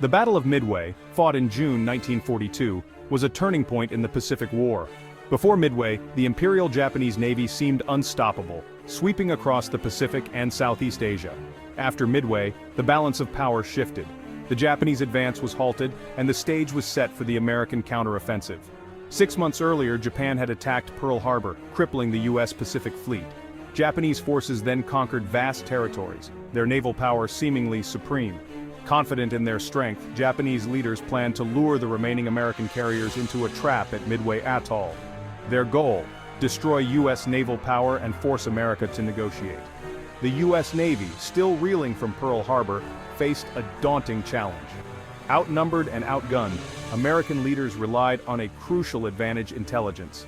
The Battle of Midway, fought in June 1942, was a turning point in the Pacific War. Before Midway, the Imperial Japanese Navy seemed unstoppable, sweeping across the Pacific and Southeast Asia. After Midway, the balance of power shifted. The Japanese advance was halted, and the stage was set for the American counteroffensive. 6 months earlier, Japan had attacked Pearl Harbor, crippling the U.S. Pacific Fleet. Japanese forces then conquered vast territories, their naval power seemingly supreme. Confident in their strength, Japanese leaders planned to lure the remaining American carriers into a trap at Midway Atoll. Their goal: destroy U.S. naval power and force America to negotiate. The U.S. Navy, still reeling from Pearl Harbor, faced a daunting challenge. Outnumbered and outgunned, American leaders relied on a crucial advantage: intelligence.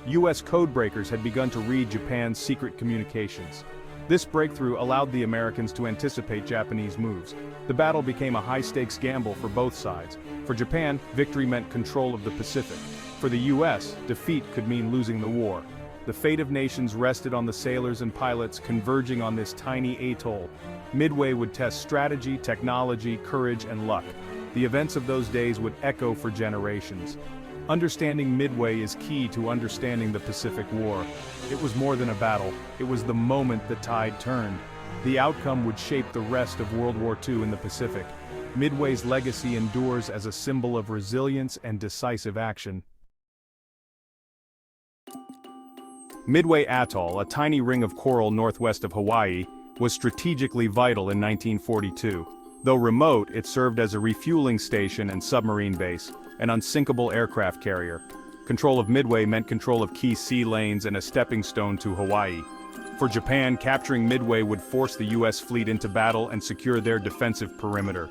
U.S. codebreakers had begun to read Japan's secret communications. This breakthrough allowed the Americans to anticipate Japanese moves. The battle became a high-stakes gamble for both sides. For Japan, victory meant control of the Pacific. For the U.S., defeat could mean losing the war. The fate of nations rested on the sailors and pilots converging on this tiny atoll. Midway would test strategy, technology, courage, and luck. The events of those days would echo for generations. Understanding Midway is key to understanding the Pacific War. It was more than a battle, it was the moment the tide turned. The outcome would shape the rest of World War II in the Pacific. Midway's legacy endures as a symbol of resilience and decisive action. Midway Atoll, a tiny ring of coral northwest of Hawaii, was strategically vital in 1942. Though remote, it served as a refueling station and submarine base, an unsinkable aircraft carrier. Control of Midway meant control of key sea lanes and a stepping stone to Hawaii. For Japan, capturing Midway would force the U.S. fleet into battle and secure their defensive perimeter.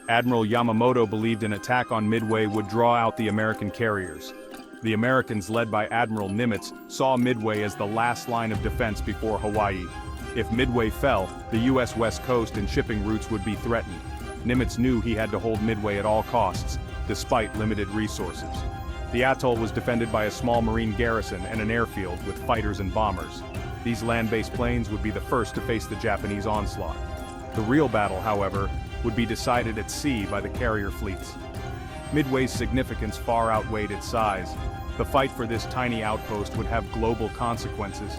Admiral Yamamoto believed an attack on Midway would draw out the American carriers. The Americans, led by Admiral Nimitz, saw Midway as the last line of defense before Hawaii. If Midway fell, the U.S. West Coast and shipping routes would be threatened. Nimitz knew he had to hold Midway at all costs, despite limited resources. The atoll was defended by a small Marine garrison and an airfield with fighters and bombers. These land-based planes would be the first to face the Japanese onslaught. The real battle, however, would be decided at sea by the carrier fleets. Midway's significance far outweighed its size. The fight for this tiny outpost would have global consequences.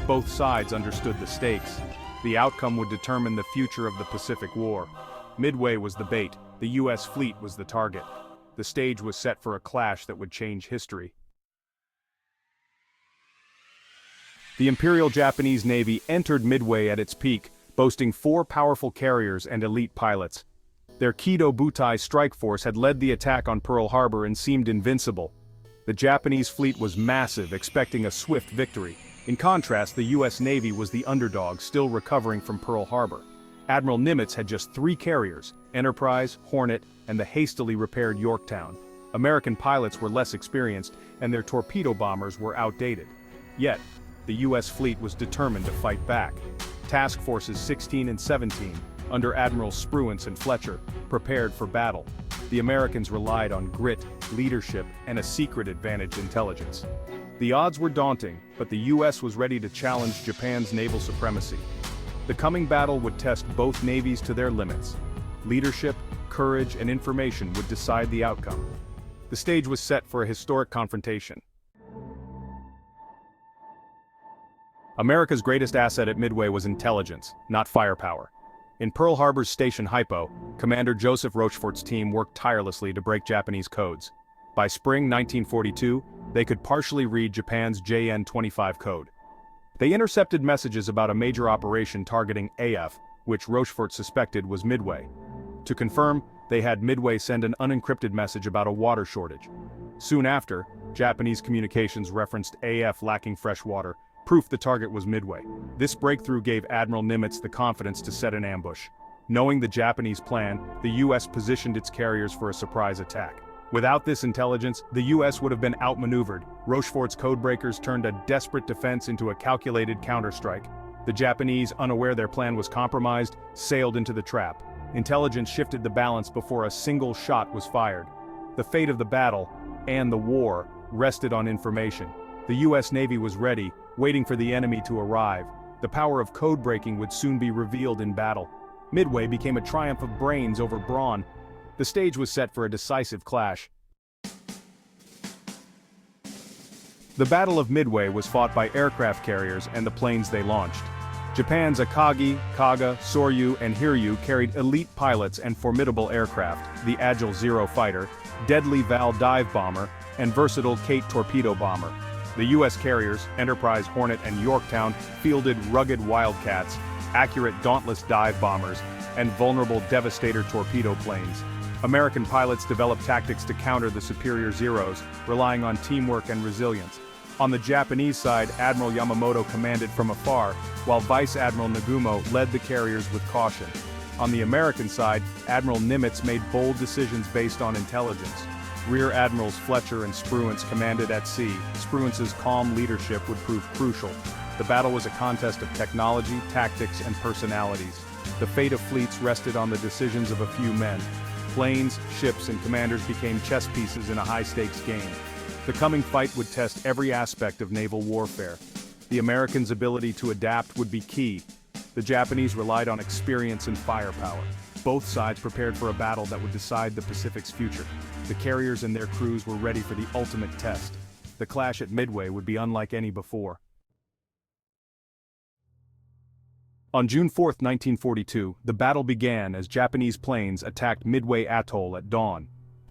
Both sides understood the stakes. The outcome would determine the future of the Pacific War. Midway was the bait, the U.S. fleet was the target. The stage was set for a clash that would change history. The Imperial Japanese Navy entered Midway at its peak, boasting 4 powerful carriers and elite pilots. Their Kido Butai strike force had led the attack on Pearl Harbor and seemed invincible. The Japanese fleet was massive, expecting a swift victory. In contrast, the U.S. Navy was the underdog, still recovering from Pearl Harbor. Admiral Nimitz had just 3 carriers: Enterprise, Hornet, and the hastily repaired Yorktown. American pilots were less experienced, and their torpedo bombers were outdated. Yet, the U.S. fleet was determined to fight back. Task Forces 16 and 17, under Admirals Spruance and Fletcher, prepared for battle. The Americans relied on grit, leadership, and a secret advantage: intelligence. The odds were daunting, but the U.S. was ready to challenge Japan's naval supremacy. The coming battle would test both navies to their limits. Leadership, courage, and information would decide the outcome. The stage was set for a historic confrontation. America's greatest asset at Midway was intelligence, not firepower. In Pearl Harbor's Station Hypo, Commander Joseph Rochefort's team worked tirelessly to break Japanese codes. By spring 1942, they could partially read Japan's JN-25 code. They intercepted messages about a major operation targeting AF, which Rochefort suspected was Midway. To confirm, they had Midway send an unencrypted message about a water shortage. Soon after, Japanese communications referenced AF lacking fresh water, proof the target was Midway. This breakthrough gave Admiral Nimitz the confidence to set an ambush. Knowing the Japanese plan, the U.S. positioned its carriers for a surprise attack. Without this intelligence, the U.S. would have been outmaneuvered. Rochefort's codebreakers turned a desperate defense into a calculated counterstrike. The Japanese, unaware their plan was compromised, sailed into the trap. Intelligence shifted the balance before a single shot was fired. The fate of the battle, and the war, rested on information. The U.S. Navy was ready, waiting for the enemy to arrive. The power of code breaking would soon be revealed in battle. Midway became a triumph of brains over brawn. The stage was set for a decisive clash. The Battle of Midway was fought by aircraft carriers and the planes they launched. Japan's Akagi, Kaga, Soryu, and Hiryu carried elite pilots and formidable aircraft, the Agile Zero fighter, deadly Val dive bomber, and versatile Kate torpedo bomber. The U.S. carriers, Enterprise, Hornet, and Yorktown, fielded rugged Wildcats, accurate Dauntless dive bombers, and vulnerable Devastator torpedo planes. American pilots developed tactics to counter the superior Zeros, relying on teamwork and resilience. On the Japanese side, Admiral Yamamoto commanded from afar, while Vice Admiral Nagumo led the carriers with caution. On the American side, Admiral Nimitz made bold decisions based on intelligence. Rear Admirals Fletcher and Spruance commanded at sea. Spruance's calm leadership would prove crucial. The battle was a contest of technology, tactics, and personalities. The fate of fleets rested on the decisions of a few men. Planes, ships, and commanders became chess pieces in a high-stakes game. The coming fight would test every aspect of naval warfare. The Americans' ability to adapt would be key. The Japanese relied on experience and firepower. Both sides prepared for a battle that would decide the Pacific's future. The carriers and their crews were ready for the ultimate test. The clash at Midway would be unlike any before. On June 4, 1942, the battle began as Japanese planes attacked Midway Atoll at dawn.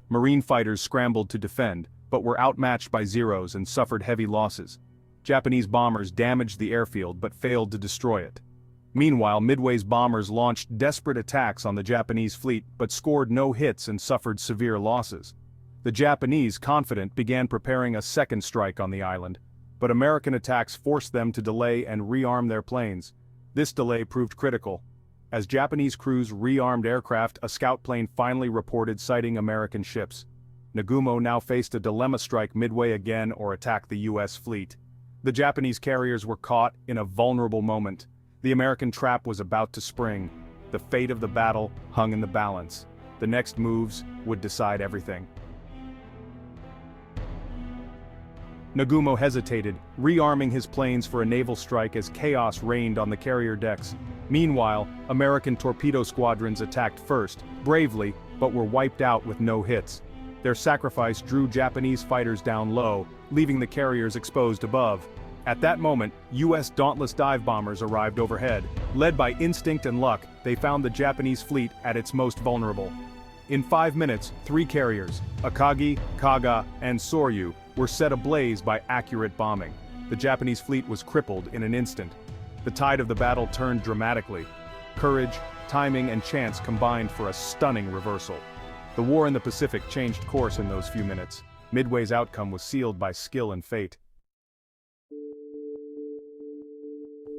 Marine fighters scrambled to defend, but were outmatched by Zeros and suffered heavy losses. Japanese bombers damaged the airfield but failed to destroy it. Meanwhile, Midway's bombers launched desperate attacks on the Japanese fleet but scored no hits and suffered severe losses. The Japanese, confident, began preparing a second strike on the island, but American attacks forced them to delay and rearm their planes. This delay proved critical. As Japanese crews rearmed aircraft, a scout plane finally reported sighting American ships. Nagumo now faced a dilemma: strike Midway again or attack the U.S. fleet. The Japanese carriers were caught in a vulnerable moment. The American trap was about to spring. The fate of the battle hung in the balance. The next moves would decide everything. Nagumo hesitated, rearming his planes for a naval strike as chaos reigned on the carrier decks. Meanwhile, American torpedo squadrons attacked first, bravely, but were wiped out with no hits. Their sacrifice drew Japanese fighters down low, leaving the carriers exposed above. At that moment, U.S. Dauntless dive bombers arrived overhead. Led by instinct and luck, they found the Japanese fleet at its most vulnerable. In 5 minutes, 3 carriers, Akagi, Kaga, and Soryu, were set ablaze by accurate bombing. The Japanese fleet was crippled in an instant. The tide of the battle turned dramatically. Courage, timing, and chance combined for a stunning reversal. The war in the Pacific changed course in those few minutes. Midway's outcome was sealed by skill and fate.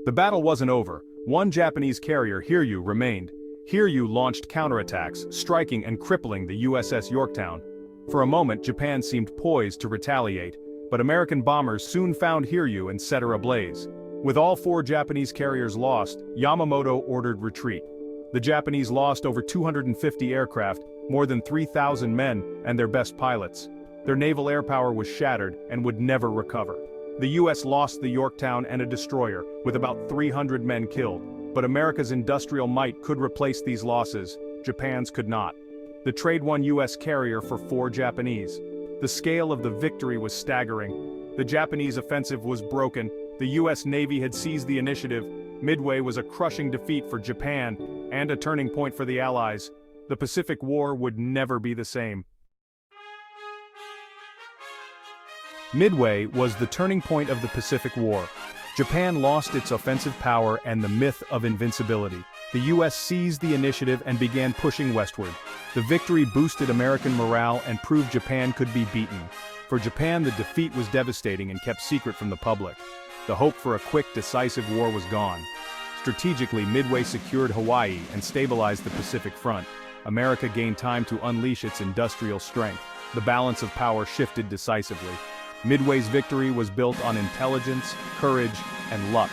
The battle wasn't over. One Japanese carrier, Hiryu, remained. Hiryu launched counterattacks, striking and crippling the USS Yorktown. For a moment, Japan seemed poised to retaliate, but American bombers soon found Hiryu and set her ablaze. With all 4 Japanese carriers lost, Yamamoto ordered retreat. The Japanese lost over 250 aircraft, more than 3,000 men, and their best pilots. Their naval air power was shattered and would never recover. The U.S. lost the Yorktown and a destroyer, with about 300 men killed. But America's industrial might could replace these losses. Japan's could not. The trade won U.S. carrier for 4 Japanese. The scale of the victory was staggering. The Japanese offensive was broken. The U.S. Navy had seized the initiative. Midway was a crushing defeat for Japan, and a turning point for the Allies. The Pacific War would never be the same. Midway was the turning point of the Pacific War. Japan lost its offensive power and the myth of invincibility. The U.S. seized the initiative and began pushing westward. The victory boosted American morale and proved Japan could be beaten. For Japan, the defeat was devastating and kept secret from the public. The hope for a quick, decisive war was gone. Strategically, Midway secured Hawaii and stabilized the Pacific front. America gained time to unleash its industrial strength. The balance of power shifted decisively. Midway's victory was built on intelligence, courage, and luck.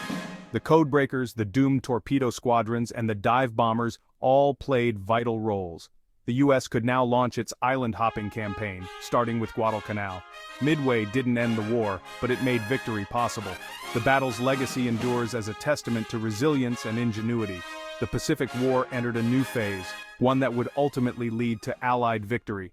The codebreakers, the doomed torpedo squadrons, and the dive bombers all played vital roles. The U.S. could now launch its island-hopping campaign, starting with Guadalcanal. Midway didn't end the war, but it made victory possible. The battle's legacy endures as a testament to resilience and ingenuity. The Pacific War entered a new phase. one that would ultimately lead to Allied victory.